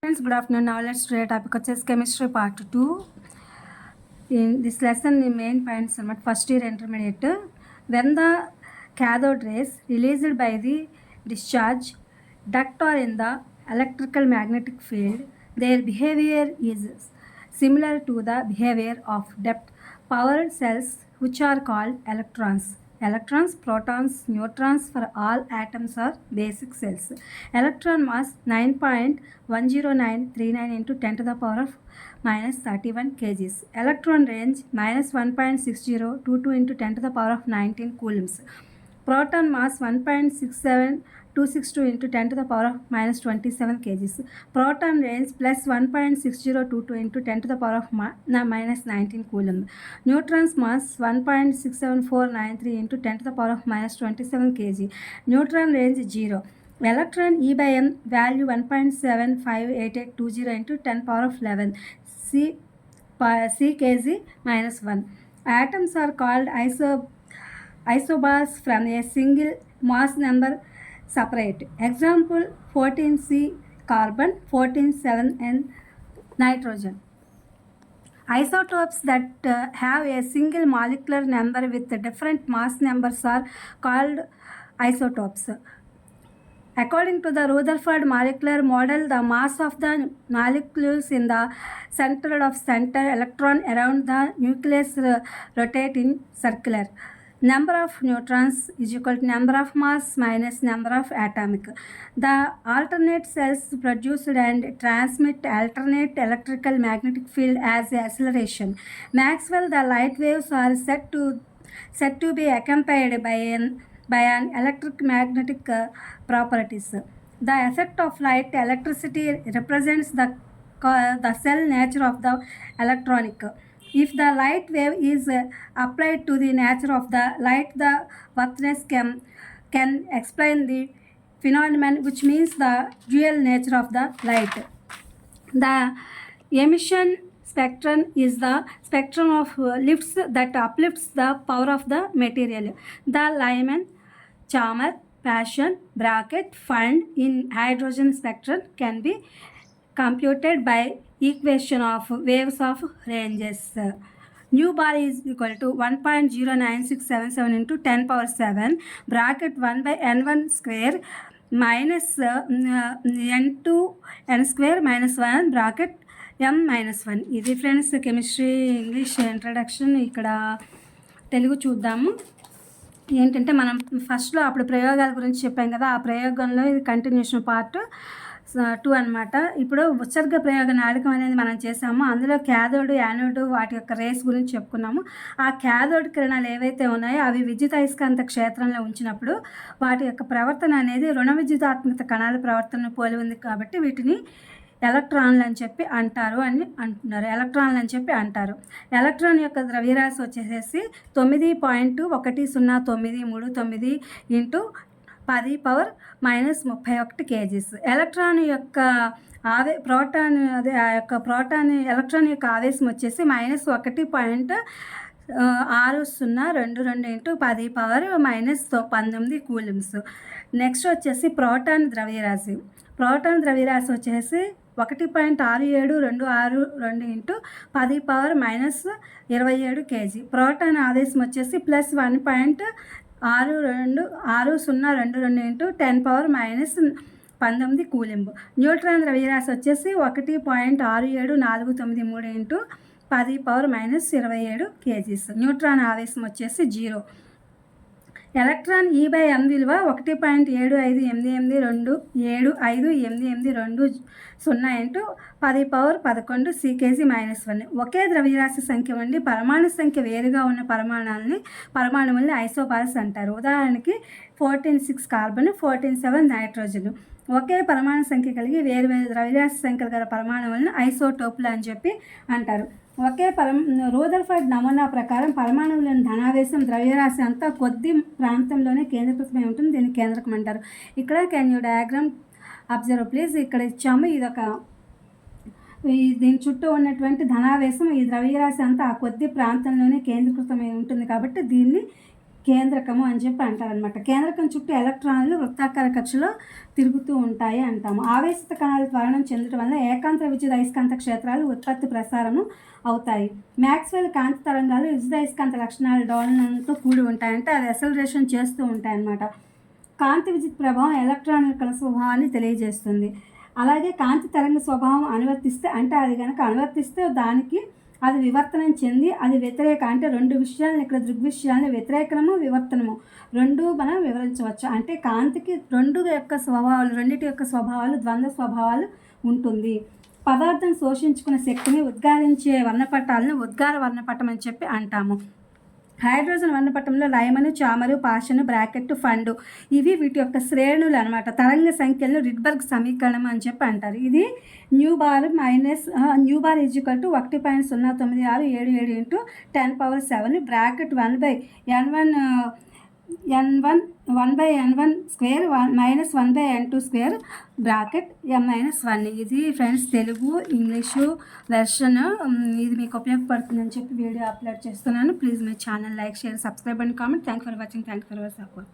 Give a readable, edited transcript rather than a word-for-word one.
Friends, good afternoon. Now let's try a topic which is chemistry part 2. In this lesson, the main points are first year intermediate. When the cathode rays released by the discharge duct or in the electrical magnetic field, their behavior is similar to the behavior of depth powered cells, which are called electrons. Electrons, protons, neutrons for all atoms are basic cells. Electron mass 9.10939 into 10 to the power of minus 31 kgs. Electron range minus 1.6022 into 10 to the power of 19 coulombs. Proton mass 1.67262 into 10 to the power of minus 27 kgs. Proton range plus 1.6022 into 10 to the power of minus 19 coulomb. Neutrons mass 1.67493 into 10 to the power of minus 27 kg. Neutron range 0. Electron E by M value 1.758820 into 10 power of 11 C kg minus 1. Atoms are called isobars from a single mass number separate. Example 14C carbon, 14(7)N nitrogen. Isotopes that have a single molecular number with different mass numbers are called isotopes. According to the Rutherford molecular model, the mass of the molecules in the center of center electron around the nucleus rotate in circular. Number of neutrons is equal to number of mass minus number of atomic. The alternate cells produced and transmit alternate electrical magnetic field as acceleration. Maxwell, the light waves are said to be accompanied by an electromagnetic properties. The effect of light electricity represents the cell nature of the electronic. If the light wave is applied to the nature of the light, the worthness can explain the phenomenon, which means the dual nature of the light. The emission spectrum is the spectrum of lifts that uplifts the power of the material. The Lyman, Chalmers, Paschen, bracket fund in hydrogen spectrum can be computed by equation of waves of ranges. Nu bar is equal to 1.09677 into 10 power 7 bracket 1 by n1 square minus n2 n square minus 1 bracket m minus 1. ఇది friends chemistry English introduction. ఇక్కడ తెలుగు చూద్దాము. ఏంటంటే మనం ఫస్ట్లో అప్పుడు ప్రయోగాల గురించి చెప్పాం కదా, ఆ ప్రయోగంలో ఇది కంటిన్యూషన్ పార్ట్ 2 అనమాట. ఇప్పుడు ఉత్సర్గ ప్రయోగ నాటకం అనేది మనం చేసాము. అందులో క్యాథోడ్, యానోడ్ వాటి యొక్క రేస్ గురించి చెప్పుకున్నాము. ఆ క్యాథోడ్ కిరణాలు ఏవైతే ఉన్నాయో అవి విద్యుదయస్కాంత క్షేత్రంలో ఉంచినప్పుడు వాటి యొక్క ప్రవర్తన అనేది రుణ విద్యుదాత్మక కణాల ప్రవర్తనను పోలి ఉంది. కాబట్టి వీటిని ఎలక్ట్రాన్లు అని చెప్పి అంటారు అని అంటున్నారు. ఎలక్ట్రాన్లు అని చెప్పి అంటారు. ఎలక్ట్రాన్ యొక్క ద్రవ్యరాశి వచ్చేసేసి 9.10939 into 10 power minus 31 kgs. Electron యొక్క ఎలక్ట్రాన్ యొక్క ఆవేశం వచ్చేసి -1.6022 into 10 power minus 19 coulombs. Next వచ్చేసి ప్రోటాన్ ద్రవ్యరాశి. ప్రోటాన్ ద్రవ్యరాశి వచ్చేసి 1.6722 into 10 power minus 27 kg. Proton ఆవేశం వచ్చేసి +1.6022 into 10 power minus 19 coulomb. Neutron ద్రవ్యరాశి వచ్చేసి 1.67493 into 10 power minus 27 kgs. Neutron ఆవేశం వచ్చేసి 0. ఎలక్ట్రాన్ E బై M విలువ 1.7588275822 ఇంటూ 10 పవర్ 11 CkG మైనస్ 1. ఒకే ద్రవ్యరాశి సంఖ్య ఉండి పరమాణు సంఖ్య వేరుగా ఉన్న పరమాణువుల్ని ఐసోబార్స్ అంటారు. ఉదాహరణకి 14(6) కార్బన్, 14(7) నైట్రోజన్. ఒకే పరమాణు సంఖ్య కలిగి వేరు ద్రవ్యరాశి సంఖ్యలు గల పరమాణువులను ఐసోటోపులు అని చెప్పి అంటారు. రూదర్ఫర్డ్ నమూనా ప్రకారం పరమాణువులను ధనావేశం ద్రవ్యరాశి అంతా కొద్ది ప్రాంతంలోనే కేంద్రీకృతమై ఉంటుంది. దీన్ని కేంద్రకం అంటారు. ఇక్కడ can you diagram observe please. ఇక్కడ ఇచ్చాము. దీని చుట్టూ ఉన్నటువంటి ధనావేశం ఈ ద్రవ్యరాశి అంతా ఆ కొద్ది ప్రాంతంలోనే కేంద్రీకృతమై ఉంటుంది కాబట్టి దీన్ని కేంద్రకము అని చెప్పి అంటారనమాట. కేంద్రకం చుట్టూ ఎలక్ట్రాన్లు వృత్తాకార కక్షలో తిరుగుతూ ఉంటాయి అంటాము. ఆవేశిత కణాలు త్వరణం చెందడం వల్ల ఏకాంత విద్యుత్ అయస్కాంత క్షేత్రాలు ఉత్పత్తి ప్రసారము అవుతాయి. మ్యాక్స్వెల్ కాంతి తరంగాలు విద్యుత్ అయస్కాంత లక్షణాల డోలనంతో కూడి ఉంటాయంటే అది అసలరేషన్ చేస్తూ ఉంటాయన్నమాట. కాంతి విద్యుత్ ప్రభావం ఎలక్ట్రాన్ల కణ స్వభావాన్ని తెలియజేస్తుంది. అలాగే కాంతి తరంగ స్వభావం అనువర్తిస్తే అంటే అది కనుక అనువర్తిస్తే దానికి అది వివర్తనం చెంది అది వ్యతిరేక అంటే రెండు విషయాలను ఇక్కడ దృగ్విషయాలను వ్యతిరేకము వివర్తనము రెండు మనం వివరించవచ్చు. అంటే కాంతికి రెండిటి యొక్క స్వభావాలు ద్వంద్వ స్వభావాలు ఉంటుంది. పదార్థం శోషించుకున్న శక్తిని ఉద్గారించే వర్ణపటాలను ఉద్గార వర్ణపటం అని చెప్పి అంటాము. హైడ్రోజన్ వర్ణపటంలో లైమను, చామరు, పాషను, బ్రాకెట్, ఫండు ఇవి వీటి యొక్క శ్రేణులు అనమాట. తరంగ సంఖ్యలను రిడ్బర్గ్ సమీకరణం అని చెప్పి అంటారు. ఇది new bar equal to 1.096777 into 10⁻7 bracket 1/n1 square -1/n2 square bracket m-1. ఇది ఫ్రెండ్స్ తెలుగు ఇంగ్లీషు వెర్షన్. ఇది మీకు ఉపయోగపడుతుందని చెప్పి వీడియో అప్లోడ్ చేస్తున్నాను. Please my channel like, share, subscribe and comment. Thank for watching. Thank for your support.